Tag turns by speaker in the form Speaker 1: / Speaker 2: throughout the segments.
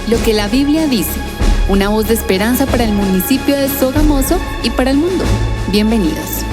Speaker 1: Lo que la Biblia dice, una voz de esperanza para el municipio de Sogamoso y para el mundo. Bienvenidos.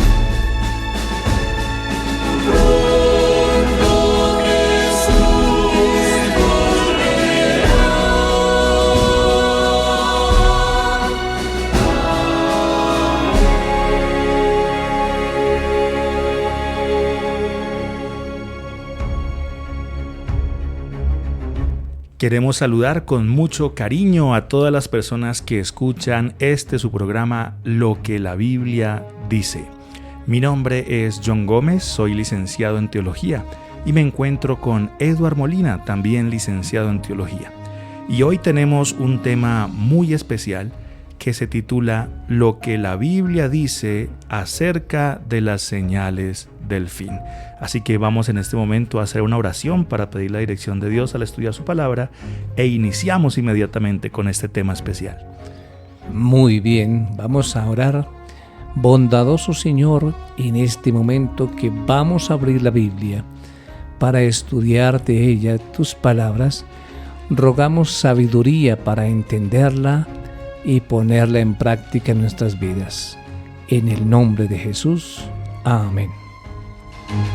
Speaker 2: Queremos saludar con mucho cariño a todas las personas que escuchan su programa Lo que la Biblia dice. Mi nombre es John Gómez, soy licenciado en Teología y me encuentro con Edward Molina, también licenciado en Teología. Y hoy tenemos un tema muy especial que se titula Lo que la Biblia dice acerca de las señales del fin. Así que vamos en este momento a hacer una oración para pedir la dirección de Dios al estudiar su palabra e iniciamos inmediatamente con este tema especial.
Speaker 3: Muy bien, vamos a orar. Bondadoso Señor, en este momento que vamos a abrir la Biblia para estudiar de ella tus palabras, rogamos sabiduría para entenderla y ponerla en práctica en nuestras vidas. En el nombre de Jesús. Amén.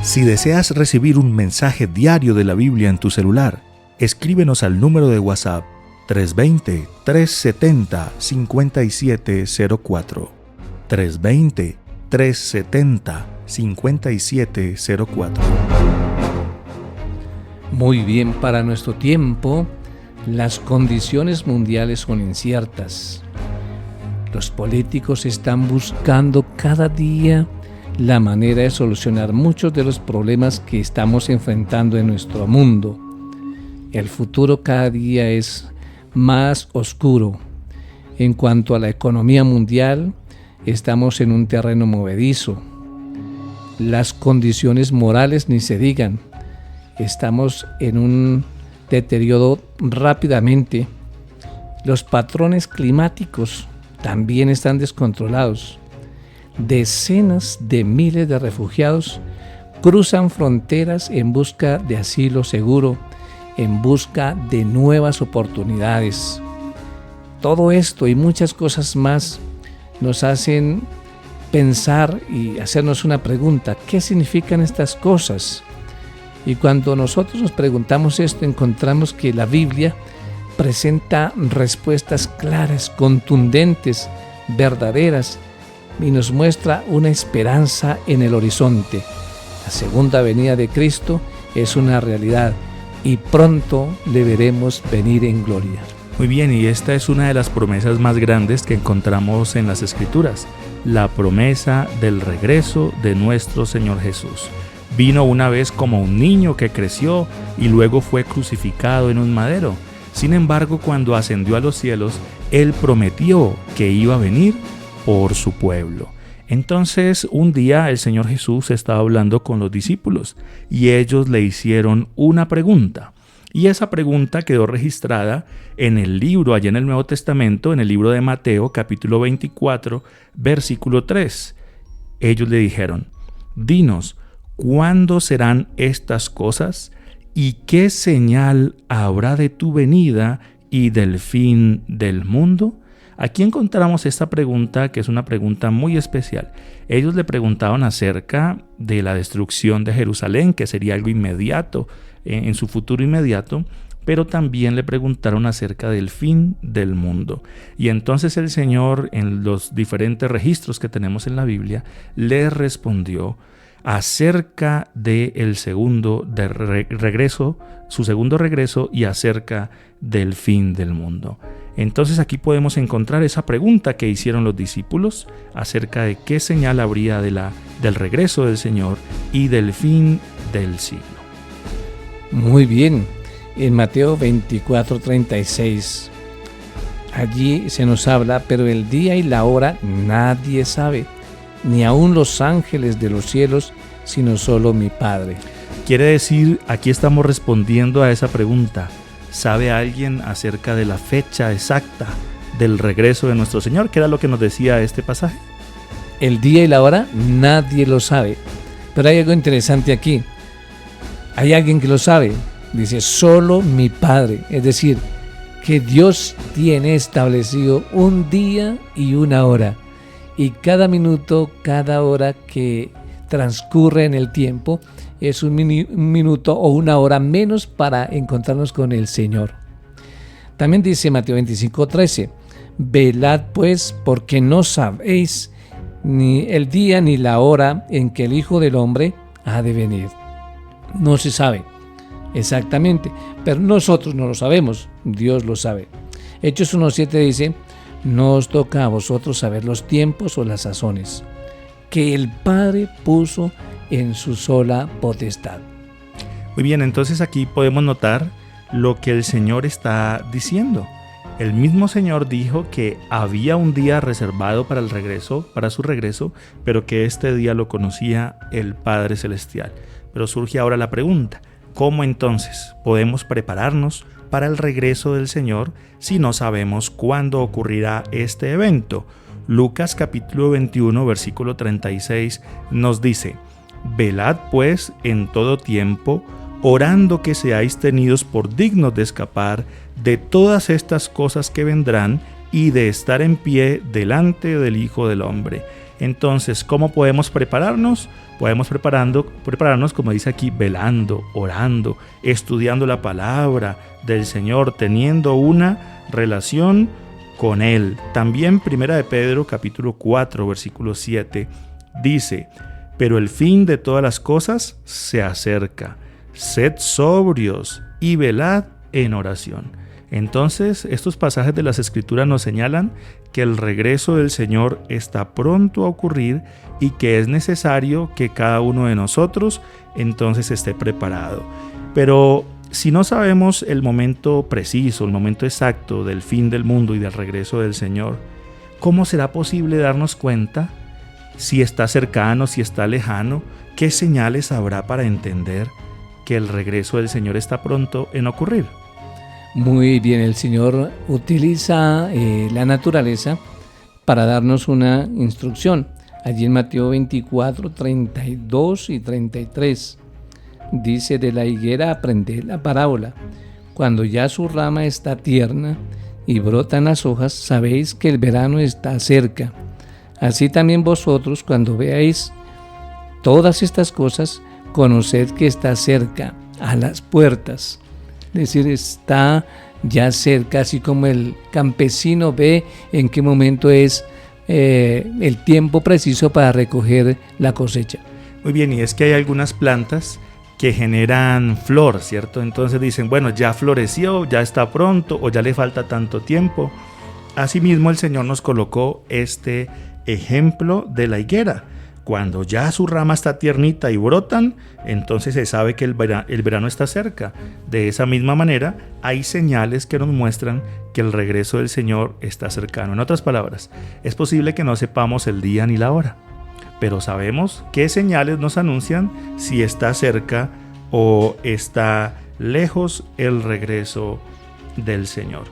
Speaker 2: Si deseas recibir un mensaje diario de la Biblia en tu celular, escríbenos al número de WhatsApp 320-370-5704. 320-370-5704.
Speaker 3: Muy bien, para nuestro tiempo, las condiciones mundiales son inciertas. Los políticos están buscando cada día la manera de solucionar muchos de los problemas que estamos enfrentando en nuestro mundo. El futuro cada día es más oscuro. En cuanto a la economía mundial, estamos en un terreno movedizo. Las condiciones morales ni se digan. Estamos en un deterioro rápidamente. Los patrones climáticos también están descontrolados. Decenas de miles de refugiados cruzan fronteras en busca de asilo seguro, en busca de nuevas oportunidades. Todo esto y muchas cosas más nos hacen pensar y hacernos una pregunta: ¿qué significan estas cosas? Y cuando nosotros nos preguntamos esto, encontramos que la Biblia presenta respuestas claras, contundentes, verdaderas, y nos muestra una esperanza en el horizonte. La segunda venida de Cristo es una realidad y pronto le veremos venir en gloria.
Speaker 2: Muy bien, y esta es una de las promesas más grandes que encontramos en las Escrituras, la promesa del regreso de nuestro Señor Jesús. Vino una vez como un niño que creció y luego fue crucificado en un madero. Sin embargo, cuando ascendió a los cielos, Él prometió que iba a venir por su pueblo. Entonces, un día el Señor Jesús estaba hablando con los discípulos y ellos le hicieron una pregunta. Y esa pregunta quedó registrada en el libro, allá en el Nuevo Testamento, en el libro de Mateo, capítulo 24, versículo 3. Ellos le dijeron: dinos, ¿cuándo serán estas cosas? ¿Y qué señal habrá de tu venida y del fin del mundo? Aquí encontramos esta pregunta, que es una pregunta muy especial. Ellos le preguntaban acerca de la destrucción de Jerusalén, que sería algo inmediato, en su futuro inmediato, pero también le preguntaron acerca del fin del mundo. Y entonces el Señor, en los diferentes registros que tenemos en la Biblia, les respondió acerca del segundo regreso, su segundo regreso, y acerca del fin del mundo. Entonces aquí podemos encontrar esa pregunta que hicieron los discípulos acerca de qué señal habría del regreso del Señor y del fin del siglo.
Speaker 3: Muy bien, en Mateo 24:36, allí se nos habla: pero el día y la hora nadie sabe, ni aun los ángeles de los cielos, sino solo mi Padre.
Speaker 2: Quiere decir, aquí estamos respondiendo a esa pregunta. ¿Sabe alguien acerca de la fecha exacta del regreso de nuestro Señor? ¿Qué era lo que nos decía este pasaje?
Speaker 3: El día y la hora nadie lo sabe. Pero hay algo interesante aquí. Hay alguien que lo sabe. Dice, solo mi Padre. Es decir, que Dios tiene establecido un día y una hora, y cada minuto, cada hora que transcurre en el tiempo es un minuto o una hora menos para encontrarnos con el Señor. También dice Mateo 25:13, velad pues, porque no sabéis ni el día ni la hora en que el Hijo del Hombre ha de venir. No se sabe exactamente, pero nosotros no lo sabemos, Dios lo sabe. Hechos 1:7 dice, no os toca a vosotros saber los tiempos o las sazones que el Padre puso en su sola potestad.
Speaker 2: Muy bien, entonces aquí podemos notar lo que el Señor está diciendo. El mismo Señor dijo que había un día reservado para el regreso, para su regreso, pero que este día lo conocía el Padre Celestial. Pero surge ahora la pregunta, ¿cómo entonces podemos prepararnos para el regreso del Señor si no sabemos cuándo ocurrirá este evento? Lucas capítulo 21, versículo 36 nos dice, velad pues en todo tiempo, orando que seáis tenidos por dignos de escapar de todas estas cosas que vendrán y de estar en pie delante del Hijo del Hombre. Entonces, ¿cómo podemos prepararnos? Podemos prepararnos, como dice aquí, velando, orando, estudiando la palabra del Señor, teniendo una relación con Él. También Primera de Pedro capítulo 4, versículo 7 dice, pero el fin de todas las cosas se acerca. Sed sobrios y velad en oración. Entonces, estos pasajes de las Escrituras nos señalan que el regreso del Señor está pronto a ocurrir y que es necesario que cada uno de nosotros entonces esté preparado. Pero si no sabemos el momento preciso, el momento exacto del fin del mundo y del regreso del Señor, ¿cómo será posible darnos cuenta si está cercano, si está lejano? ¿Qué señales habrá para entender que el regreso del Señor está pronto en ocurrir?
Speaker 3: Muy bien, el Señor utiliza la naturaleza para darnos una instrucción. Allí en Mateo 24, 32 y 33 dice, de la higuera aprended la parábola. Cuando ya su rama está tierna y brotan las hojas, sabéis que el verano está cerca. Así también vosotros, cuando veáis todas estas cosas, conoced que está cerca, a las puertas. Es decir, está ya cerca, así como el campesino ve en qué momento es el tiempo preciso para recoger la cosecha.
Speaker 2: Muy bien, y es que hay algunas plantas que generan flor, ¿cierto? Entonces dicen, bueno, ya floreció, ya está pronto o ya le falta tanto tiempo. Asimismo, el Señor nos colocó este ejemplo de la higuera. Cuando ya su rama está tiernita y brotan, entonces se sabe que el verano está cerca. De esa misma manera, hay señales que nos muestran que el regreso del Señor está cercano. En otras palabras, es posible que no sepamos el día ni la hora, pero sabemos qué señales nos anuncian si está cerca o está lejos el regreso del Señor.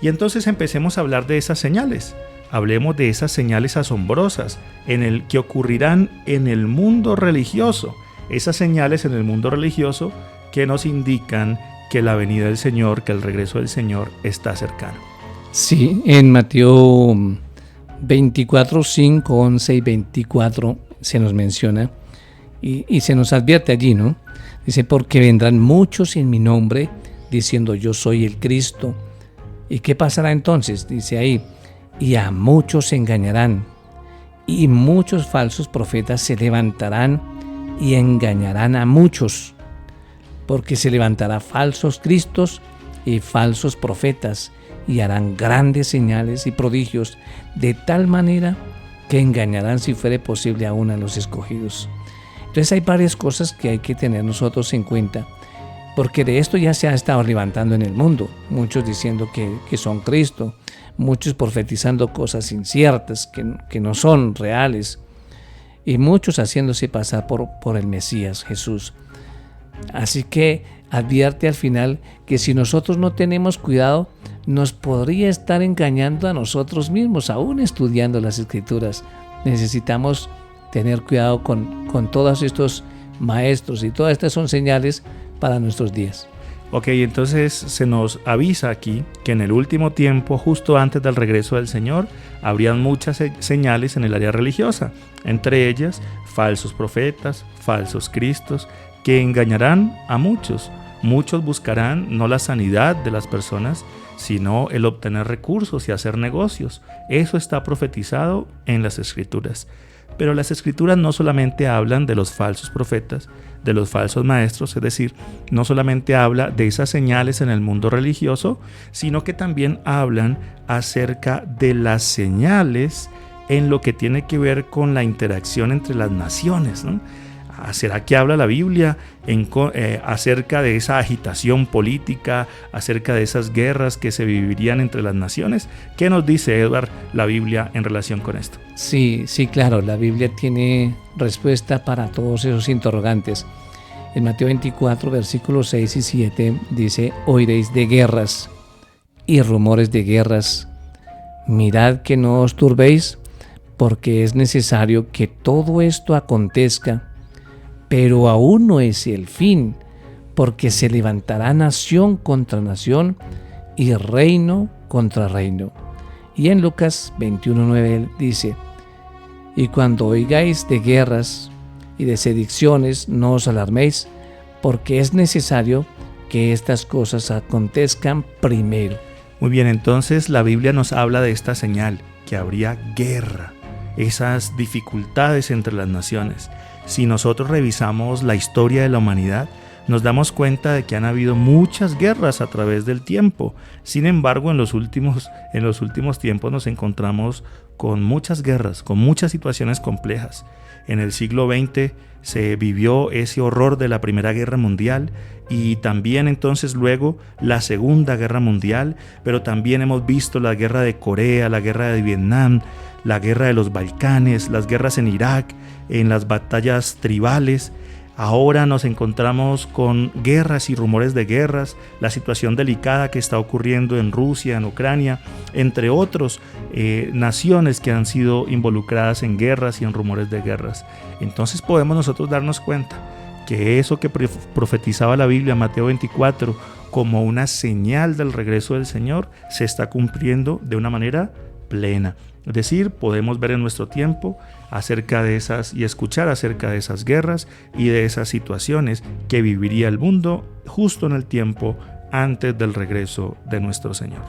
Speaker 2: Y entonces empecemos a hablar de esas señales. Hablemos de esas señales asombrosas que ocurrirán en el mundo religioso. Esas señales en el mundo religioso que nos indican que la venida del Señor, que el regreso del Señor está cercano.
Speaker 3: Sí, en Mateo 24, 5, 11 y 24 se nos menciona y se nos advierte allí, ¿no? Dice, porque vendrán muchos en mi nombre diciendo yo soy el Cristo. ¿Y qué pasará entonces? Dice ahí, y a muchos se engañarán, y muchos falsos profetas se levantarán y engañarán a muchos, porque se levantará falsos cristos y falsos profetas, y harán grandes señales y prodigios, de tal manera que engañarán, si fuere posible, aún a los escogidos. Entonces hay varias cosas que hay que tener nosotros en cuenta, porque de esto ya se ha estado levantando en el mundo, muchos diciendo que son Cristo, muchos profetizando cosas inciertas que no son reales, y muchos haciéndose pasar por el Mesías Jesús. Así que advierte al final que si nosotros no tenemos cuidado, nos podría estar engañando a nosotros mismos, aún estudiando las Escrituras. Necesitamos tener cuidado con todos estos maestros, y todas estas son señales para nuestros días.
Speaker 2: Ok, entonces se nos avisa aquí que en el último tiempo, justo antes del regreso del Señor, habrían muchas señales en el área religiosa, entre ellas falsos profetas, falsos cristos, que engañarán a muchos. Muchos buscarán no la sanidad de las personas, sino el obtener recursos y hacer negocios. Eso está profetizado en las Escrituras. Pero las Escrituras no solamente hablan de los falsos profetas, de los falsos maestros, es decir, no solamente habla de esas señales en el mundo religioso, sino que también hablan acerca de las señales en lo que tiene que ver con la interacción entre las naciones, ¿no? ¿Será que habla la Biblia acerca de esa agitación política, acerca de esas guerras que se vivirían entre las naciones? ¿Qué nos dice, Edward, la Biblia en relación con esto?
Speaker 3: Sí, claro, la Biblia tiene respuesta para todos esos interrogantes. En Mateo 24, versículos 6 y 7 dice: oiréis de guerras y rumores de guerras. Mirad que no os turbéis, porque es necesario que todo esto acontezca, pero aún no es el fin, porque se levantará nación contra nación y reino contra reino. Y en Lucas 21:9 dice: y cuando oigáis de guerras y de sediciones, no os alarméis, porque es necesario que estas cosas acontezcan primero.
Speaker 2: Muy bien, entonces la Biblia nos habla de esta señal, que habría guerra, esas dificultades entre las naciones. Si nosotros revisamos la historia de la humanidad, nos damos cuenta de que han habido muchas guerras a través del tiempo. Sin embargo, en los últimos tiempos nos encontramos con muchas guerras, con muchas situaciones complejas. En el siglo XX se vivió ese horror de la Primera Guerra Mundial y también entonces luego la Segunda Guerra Mundial, pero también hemos visto la guerra de Corea, la guerra de Vietnam, la guerra de los Balcanes, las guerras en Irak, en las batallas tribales. Ahora nos encontramos con guerras y rumores de guerras, la situación delicada que está ocurriendo en Rusia, en Ucrania, entre otros naciones que han sido involucradas en guerras y en rumores de guerras. Entonces podemos nosotros darnos cuenta que eso que profetizaba la Biblia, Mateo 24, como una señal del regreso del Señor, se está cumpliendo de una manera plena. Es decir, podemos ver en nuestro tiempo acerca de esas y escuchar acerca de esas guerras y de esas situaciones que viviría el mundo justo en el tiempo antes del regreso de nuestro Señor.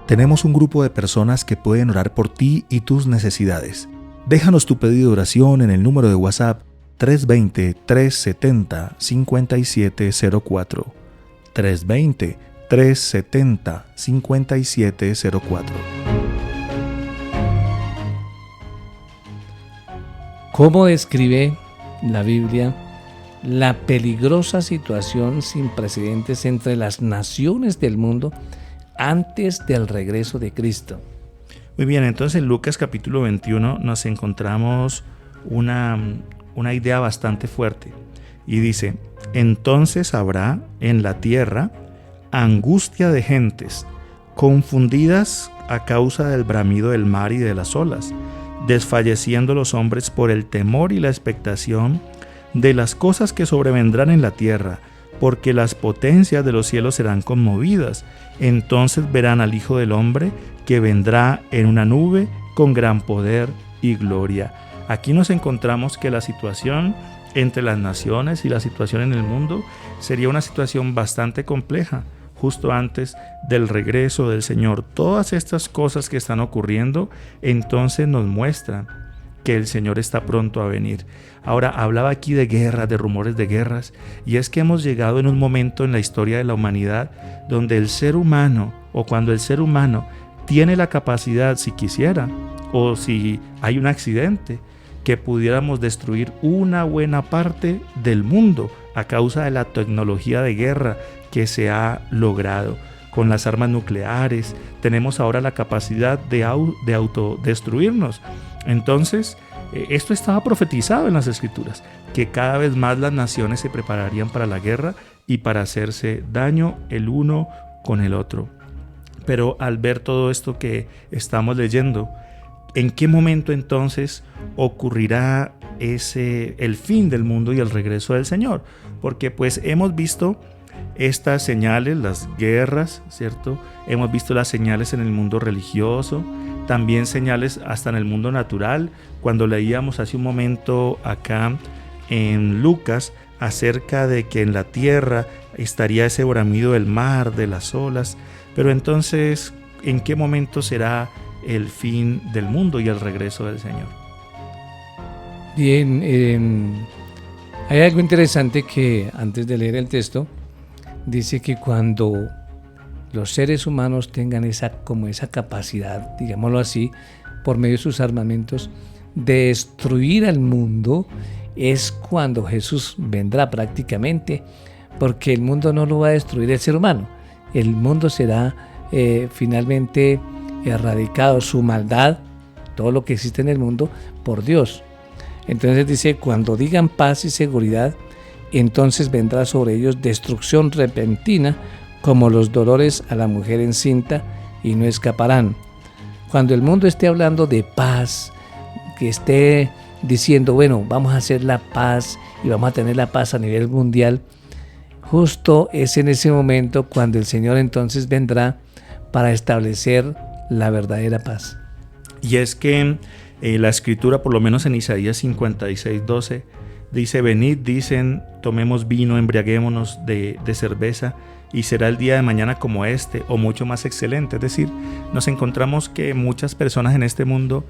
Speaker 4: Tenemos un grupo de personas que pueden orar por ti y tus necesidades. Déjanos tu pedido de oración en el número de WhatsApp 320-370-5704. 320-370-5704.
Speaker 3: ¿Cómo describe la Biblia la peligrosa situación sin precedentes entre las naciones del mundo antes del regreso de Cristo?
Speaker 2: Muy bien, entonces en Lucas capítulo 21 nos encontramos una idea bastante fuerte y dice: entonces habrá en la tierra angustia de gentes, confundidas a causa del bramido del mar y de las olas, desfalleciendo los hombres por el temor y la expectación de las cosas que sobrevendrán en la tierra, porque las potencias de los cielos serán conmovidas. Entonces verán al Hijo del Hombre, que vendrá en una nube con gran poder y gloria. Aquí nos encontramos que la situación entre las naciones y la situación en el mundo sería una situación bastante compleja, justo antes del regreso del Señor. Todas estas cosas que están ocurriendo entonces nos muestran que el Señor está pronto a venir. Ahora, hablaba aquí de guerras, de rumores de guerras, y es que hemos llegado en un momento en la historia de la humanidad donde el ser humano, o cuando el ser humano tiene la capacidad, si quisiera, o si hay un accidente, que pudiéramos destruir una buena parte del mundo a causa de la tecnología de guerra que se ha logrado. Con las armas nucleares tenemos ahora la capacidad de autodestruirnos. Entonces, esto estaba profetizado en las Escrituras, que cada vez más las naciones se prepararían para la guerra y para hacerse daño el uno con el otro. Pero al ver todo esto que estamos leyendo, ¿en qué momento entonces ocurrirá el fin del mundo y el regreso del Señor? Porque pues hemos visto estas señales, las guerras, ¿cierto? Hemos visto las señales en el mundo religioso, también señales hasta en el mundo natural. Cuando leíamos hace un momento acá en Lucas acerca de que en la tierra estaría ese bramido del mar, de las olas, pero entonces, ¿en qué momento será el fin del mundo y el regreso del Señor?
Speaker 3: Bien, hay algo interesante que antes de leer el texto dice que cuando los seres humanos tengan esa capacidad, digámoslo así, por medio de sus armamentos, de destruir al mundo, es cuando Jesús vendrá prácticamente, porque el mundo no lo va a destruir el ser humano, el mundo será finalmente erradicado, su maldad, todo lo que existe en el mundo, por Dios. Entonces dice, cuando digan paz y seguridad, entonces vendrá sobre ellos destrucción repentina, como los dolores a la mujer encinta, y no escaparán. Cuando el mundo esté hablando de paz, que esté diciendo, bueno, vamos a hacer la paz y vamos a tener la paz a nivel mundial, justo es en ese momento cuando el Señor entonces vendrá para establecer la verdadera paz.
Speaker 2: Y es que la Escritura, por lo menos en Isaías 56:12, dice, venid, dicen, tomemos vino, embriaguémonos de cerveza, y será el día de mañana como este, o mucho más excelente. Es decir, nos encontramos que muchas personas en este mundo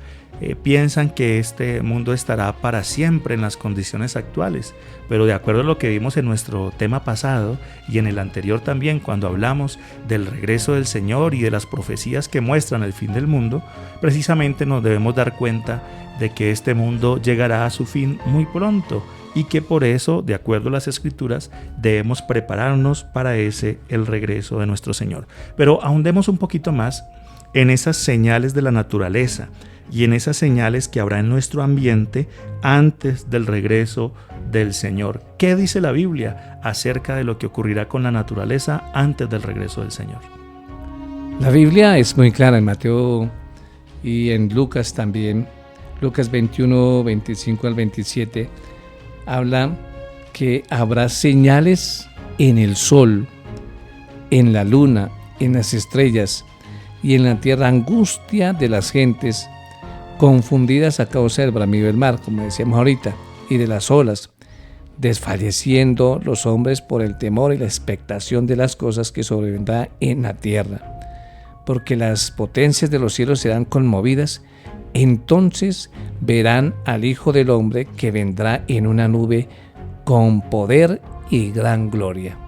Speaker 2: piensan que este mundo estará para siempre en las condiciones actuales, pero de acuerdo a lo que vimos en nuestro tema pasado y en el anterior también, cuando hablamos del regreso del Señor y de las profecías que muestran el fin del mundo, precisamente nos debemos dar cuenta de que este mundo llegará a su fin muy pronto, y que por eso, de acuerdo a las Escrituras, debemos prepararnos para el regreso de nuestro Señor. Pero ahondemos un poquito más en esas señales de la naturaleza y en esas señales que habrá en nuestro ambiente antes del regreso del Señor. ¿Qué dice la Biblia acerca de lo que ocurrirá con la naturaleza antes del regreso del Señor?
Speaker 3: La Biblia es muy clara en Mateo y en Lucas también. Lucas 21, 25 al 27 habla que habrá señales en el sol, en la luna, en las estrellas y en la tierra, angustia de las gentes confundidas a causa del bramido del mar, como decíamos ahorita, y de las olas, desfalleciendo los hombres por el temor y la expectación de las cosas que sobrevendrá en la tierra, porque las potencias de los cielos serán conmovidas. Entonces verán al Hijo del Hombre que vendrá en una nube con poder y gran gloria.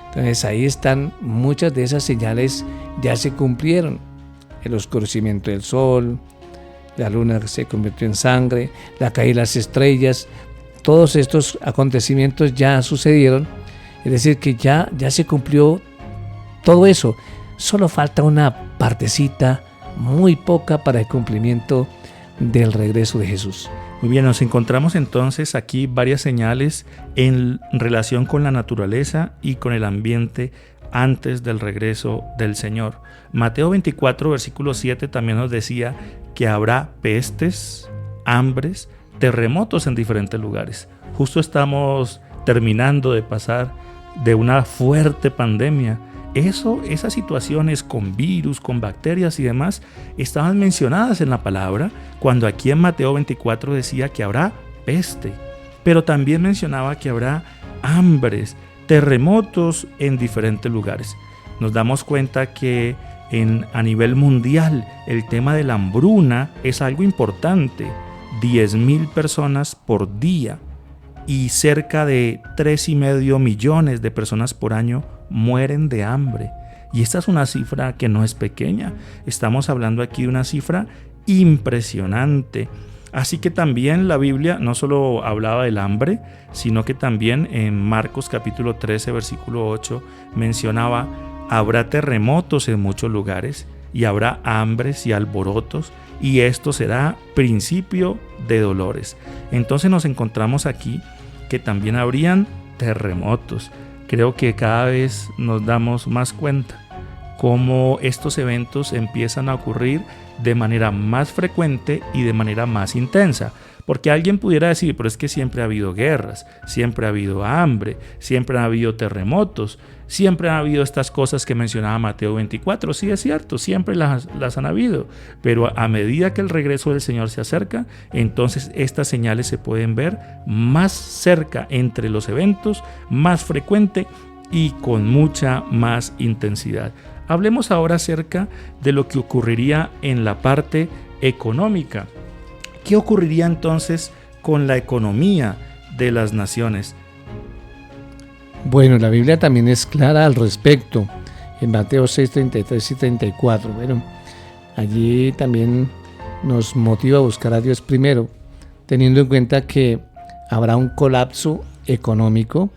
Speaker 3: Entonces ahí están muchas de esas señales, ya se cumplieron. El oscurecimiento del sol, la luna se convirtió en sangre, la caída de las estrellas, todos estos acontecimientos ya sucedieron. Es decir, que ya se cumplió todo eso. Solo falta una partecita muy poca para el cumplimiento del regreso de Jesús.
Speaker 2: Muy bien, nos encontramos entonces aquí varias señales en relación con la naturaleza y con el ambiente antes del regreso del Señor. Mateo 24, versículo 7 también nos decía que habrá pestes, hambres, terremotos en diferentes lugares. Justo estamos terminando de pasar de una fuerte pandemia. Esas situaciones con virus, con bacterias y demás estaban mencionadas en la palabra, cuando aquí en Mateo 24 decía que habrá peste, pero también mencionaba que habrá hambres, terremotos en diferentes lugares. Nos damos cuenta que a nivel mundial el tema de la hambruna es algo importante. 10,000 personas por día y cerca de 3,5 millones de personas por año mueren de hambre. Y esta es una cifra que no es pequeña. Estamos hablando aquí de una cifra impresionante. Así que también la Biblia no solo hablaba del hambre, sino que también en Marcos capítulo 13, versículo 8, mencionaba: habrá terremotos en muchos lugares y habrá hambres y alborotos, y esto será principio de dolores. Entonces nos encontramos aquí que también habrían terremotos. Creo que cada vez nos damos más cuenta cómo estos eventos empiezan a ocurrir de manera más frecuente y de manera más intensa. Porque alguien pudiera decir, pero es que siempre ha habido guerras, siempre ha habido hambre, siempre ha habido terremotos, siempre ha habido estas cosas que mencionaba Mateo 24. Sí, es cierto, siempre las han habido, pero a medida que el regreso del Señor se acerca, entonces estas señales se pueden ver más cerca entre los eventos, más frecuente y con mucha más intensidad. Hablemos ahora acerca de lo que ocurriría en la parte económica. ¿Qué ocurriría entonces con la economía de las naciones?
Speaker 3: Bueno, la Biblia también es clara al respecto. En Mateo 6, 33 y 34. Bueno, allí también nos motiva a buscar a Dios primero, teniendo en cuenta que habrá un colapso económico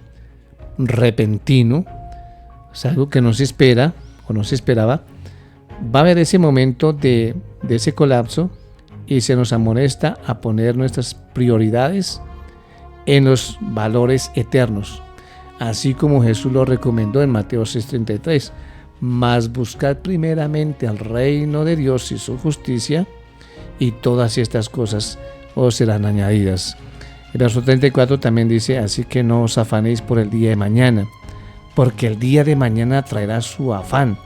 Speaker 3: repentino, es algo que no se espera o no se esperaba. Va a haber ese momento de ese colapso y se nos amonesta a poner nuestras prioridades en los valores eternos, así como Jesús lo recomendó en Mateo 6:33, mas buscad primeramente al reino de Dios y su justicia, y todas estas cosas os serán añadidas. El verso 34 también dice, así que no os afanéis por el día de mañana, porque el día de mañana traerá su afán,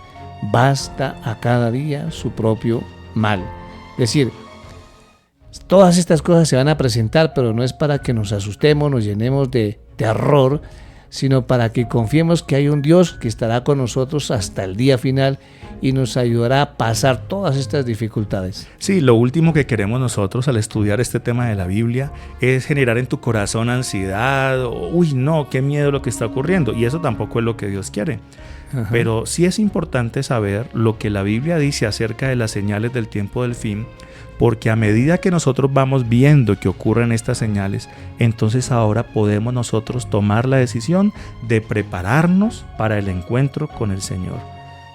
Speaker 3: basta a cada día su propio mal. Es decir, todas estas cosas se van a presentar, pero no es para que nos asustemos, nos llenemos de terror, sino para que confiemos que hay un Dios que estará con nosotros hasta el día final y nos ayudará a pasar todas estas dificultades.
Speaker 2: Sí, lo último que queremos nosotros al estudiar este tema de la Biblia es generar en tu corazón ansiedad, uy no, qué miedo lo que está ocurriendo, y eso tampoco es lo que Dios quiere. Ajá. Pero sí es importante saber lo que la Biblia dice acerca de las señales del tiempo del fin, porque a medida que nosotros vamos viendo que ocurren estas señales, entonces ahora podemos nosotros tomar la decisión de prepararnos para el encuentro con el Señor.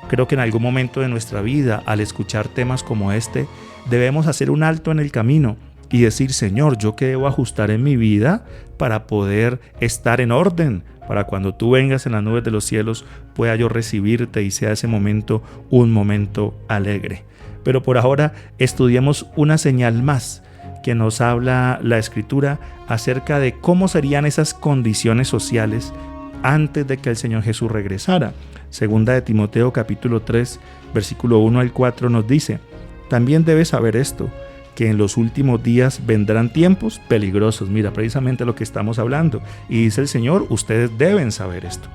Speaker 2: Creo que en algún momento de nuestra vida, al escuchar temas como este, debemos hacer un alto en el camino y decir, Señor, ¿yo qué debo ajustar en mi vida para poder estar en orden? Para cuando tú vengas en las nubes de los cielos, pueda yo recibirte y sea ese momento un momento alegre. Pero por ahora estudiemos una señal más que nos habla la Escritura acerca de cómo serían esas condiciones sociales antes de que el Señor Jesús regresara. Segunda de Timoteo capítulo 3, versículo 1 al 4 nos dice, también debes saber esto, que en los últimos días vendrán tiempos peligrosos. Mira, precisamente lo que estamos hablando. Y dice el Señor, ustedes deben saber esto.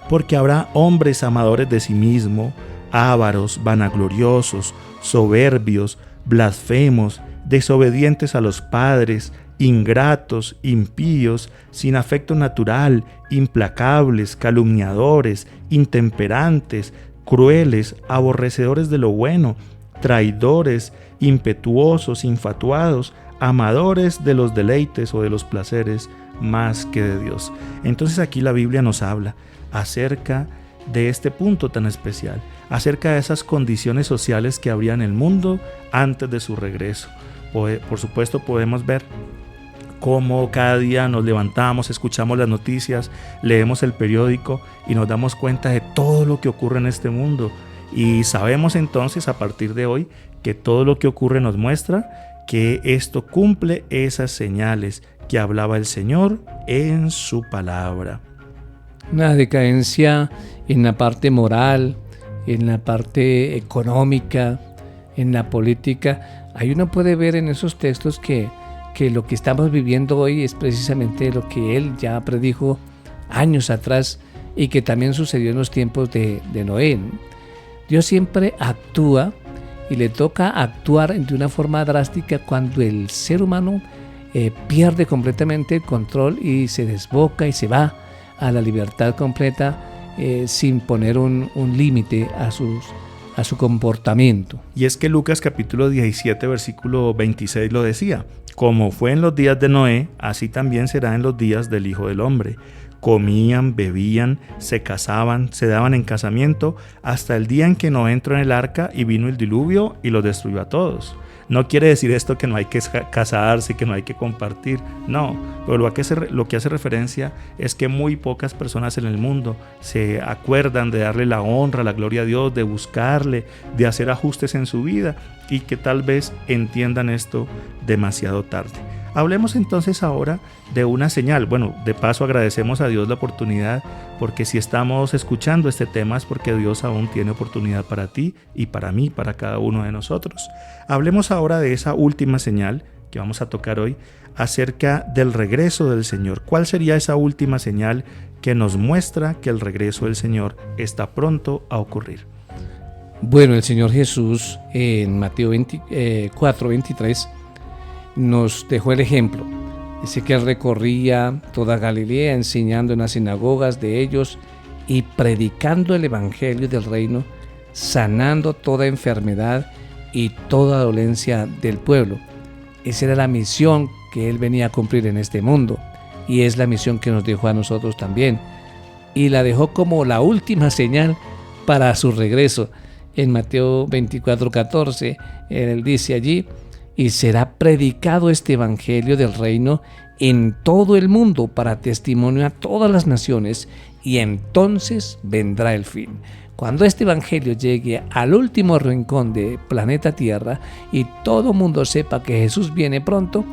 Speaker 2: Porque habrá hombres amadores de sí mismo, ávaros, vanagloriosos, soberbios, blasfemos, desobedientes a los padres, ingratos, impíos, sin afecto natural, implacables, calumniadores, intemperantes, crueles, aborrecedores de lo bueno, traidores, impetuosos, infatuados, amadores de los deleites o de los placeres más que de Dios. Entonces aquí la Biblia nos habla acerca de este punto tan especial, acerca de esas condiciones sociales que habría en el mundo antes de su regreso. Por supuesto podemos ver cómo cada día nos levantamos, escuchamos las noticias, leemos el periódico y nos damos cuenta de todo lo que ocurre en este mundo. Y sabemos entonces a partir de hoy que todo lo que ocurre nos muestra que esto cumple esas señales que hablaba el Señor en su palabra.
Speaker 3: Una decadencia en la parte moral, en la parte económica, en la política. Ahí uno puede ver en esos textos que lo que estamos viviendo hoy es precisamente lo que Él ya predijo años atrás y que también sucedió en los tiempos de Noé, ¿no? Dios siempre actúa y le toca actuar de una forma drástica cuando el ser humano pierde completamente el control y se desboca y se va a la libertad completa sin poner un límite a su comportamiento.
Speaker 2: Y es que Lucas capítulo 17 versículo 26 lo decía, como fue en los días de Noé, así también será en los días del Hijo del Hombre. Comían, bebían, se casaban, se daban en casamiento, hasta el día en que Noé entró en el arca y vino el diluvio y los destruyó a todos. No quiere decir esto que no hay que casarse, que no hay que compartir, no, pero lo que hace referencia es que muy pocas personas en el mundo se acuerdan de darle la honra, la gloria a Dios, de buscarle, de hacer ajustes en su vida y que tal vez entiendan esto demasiado tarde. Hablemos entonces ahora de una señal. Bueno, de paso agradecemos a Dios la oportunidad, porque si estamos escuchando este tema es porque Dios aún tiene oportunidad para ti y para mí, para cada uno de nosotros. Hablemos ahora de esa última señal que vamos a tocar hoy, acerca del regreso del Señor. ¿Cuál sería esa última señal que nos muestra que el regreso del Señor está pronto a ocurrir?
Speaker 3: Bueno, el Señor Jesús en Mateo 4:23 nos dejó el ejemplo. Dice que Él recorría toda Galilea enseñando en las sinagogas de ellos y predicando el evangelio del reino, sanando toda enfermedad y toda dolencia del pueblo. Esa era la misión que Él venía a cumplir en este mundo, y es la misión que nos dejó a nosotros también, y la dejó como la última señal para su regreso. En Mateo 24:14 Él dice allí: y será predicado este evangelio del reino en todo el mundo para testimonio a todas las naciones, y entonces vendrá el fin. Cuando este evangelio llegue al último rincón de planeta Tierra y todo mundo sepa que Jesús viene pronto,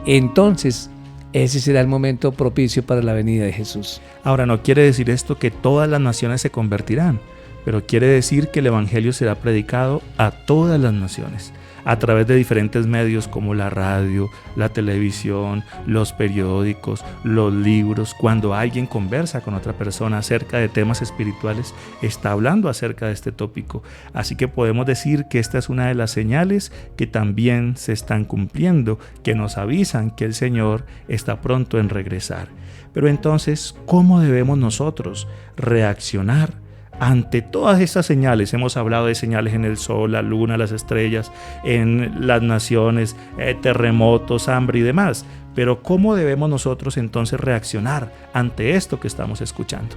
Speaker 3: entonces ese será el momento propicio para la venida de Jesús.
Speaker 2: Ahora, no quiere decir esto que todas las naciones se convertirán, pero quiere decir que el evangelio será predicado a todas las naciones, a través de diferentes medios como la radio, la televisión, los periódicos, los libros. Cuando alguien conversa con otra persona acerca de temas espirituales, está hablando acerca de este tópico. Así que podemos decir que esta es una de las señales que también se están cumpliendo, que nos avisan que el Señor está pronto en regresar. Pero entonces, ¿cómo debemos nosotros reaccionar ante todas estas señales? Hemos hablado de señales en el sol, la luna, las estrellas, en las naciones, terremotos, hambre y demás. Pero ¿cómo debemos nosotros entonces reaccionar ante esto que estamos escuchando?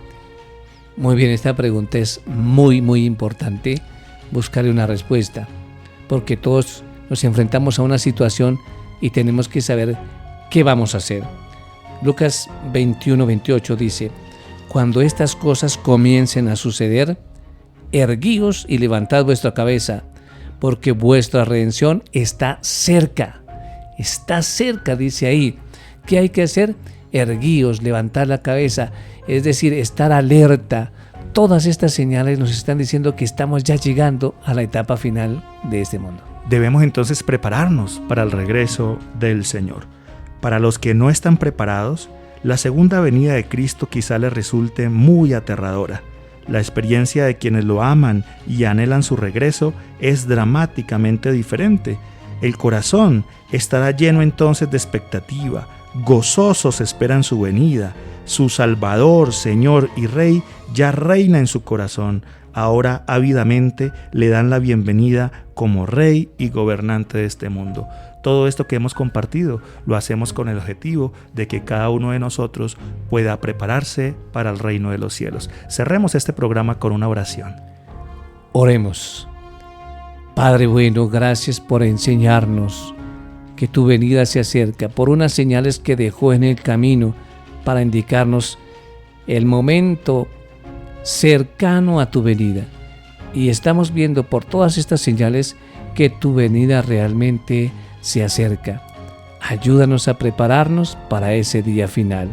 Speaker 3: Muy bien, esta pregunta es muy importante buscarle una respuesta, porque todos nos enfrentamos a una situación y tenemos que saber qué vamos a hacer. Lucas 21:28 dice: cuando estas cosas comiencen a suceder, erguíos y levantad vuestra cabeza, porque vuestra redención está cerca. Está cerca, dice ahí. ¿Qué hay que hacer? Erguíos, levantar la cabeza, es decir, estar alerta. Todas estas señales nos están diciendo que estamos ya llegando a la etapa final de este mundo.
Speaker 2: Debemos entonces prepararnos para el regreso del Señor. Para los que no están preparados, la segunda venida de Cristo quizá les resulte muy aterradora. La experiencia de quienes lo aman y anhelan su regreso es dramáticamente diferente. El corazón estará lleno entonces de expectativa. Gozosos esperan su venida. Su Salvador, Señor y Rey ya reina en su corazón. Ahora ávidamente le dan la bienvenida como Rey y gobernante de este mundo. Todo esto que hemos compartido lo hacemos con el objetivo de que cada uno de nosotros pueda prepararse para el reino de los cielos. Cerremos este programa con una oración.
Speaker 3: Oremos. Padre bueno, gracias por enseñarnos que tu venida se acerca, por unas señales que dejó en el camino para indicarnos el momento cercano a tu venida. Y estamos viendo por todas estas señales que tu venida realmente se acerca. Ayúdanos a prepararnos para ese día final.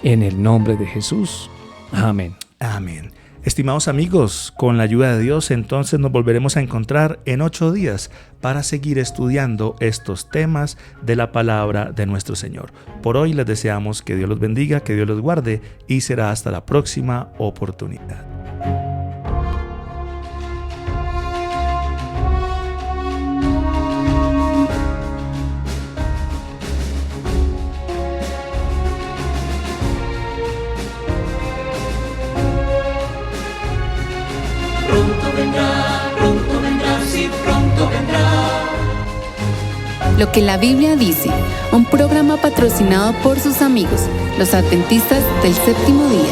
Speaker 3: En el nombre de Jesús. Amén.
Speaker 2: Amén. Estimados amigos, con la ayuda de Dios, entonces nos volveremos a encontrar en 8 días para seguir estudiando estos temas de la palabra de nuestro Señor. Por hoy les deseamos que Dios los bendiga, que Dios los guarde y será hasta la próxima oportunidad.
Speaker 5: Pronto vendrá, sí, pronto vendrá.
Speaker 1: Lo que la Biblia dice, un programa patrocinado por sus amigos, los adventistas del séptimo día.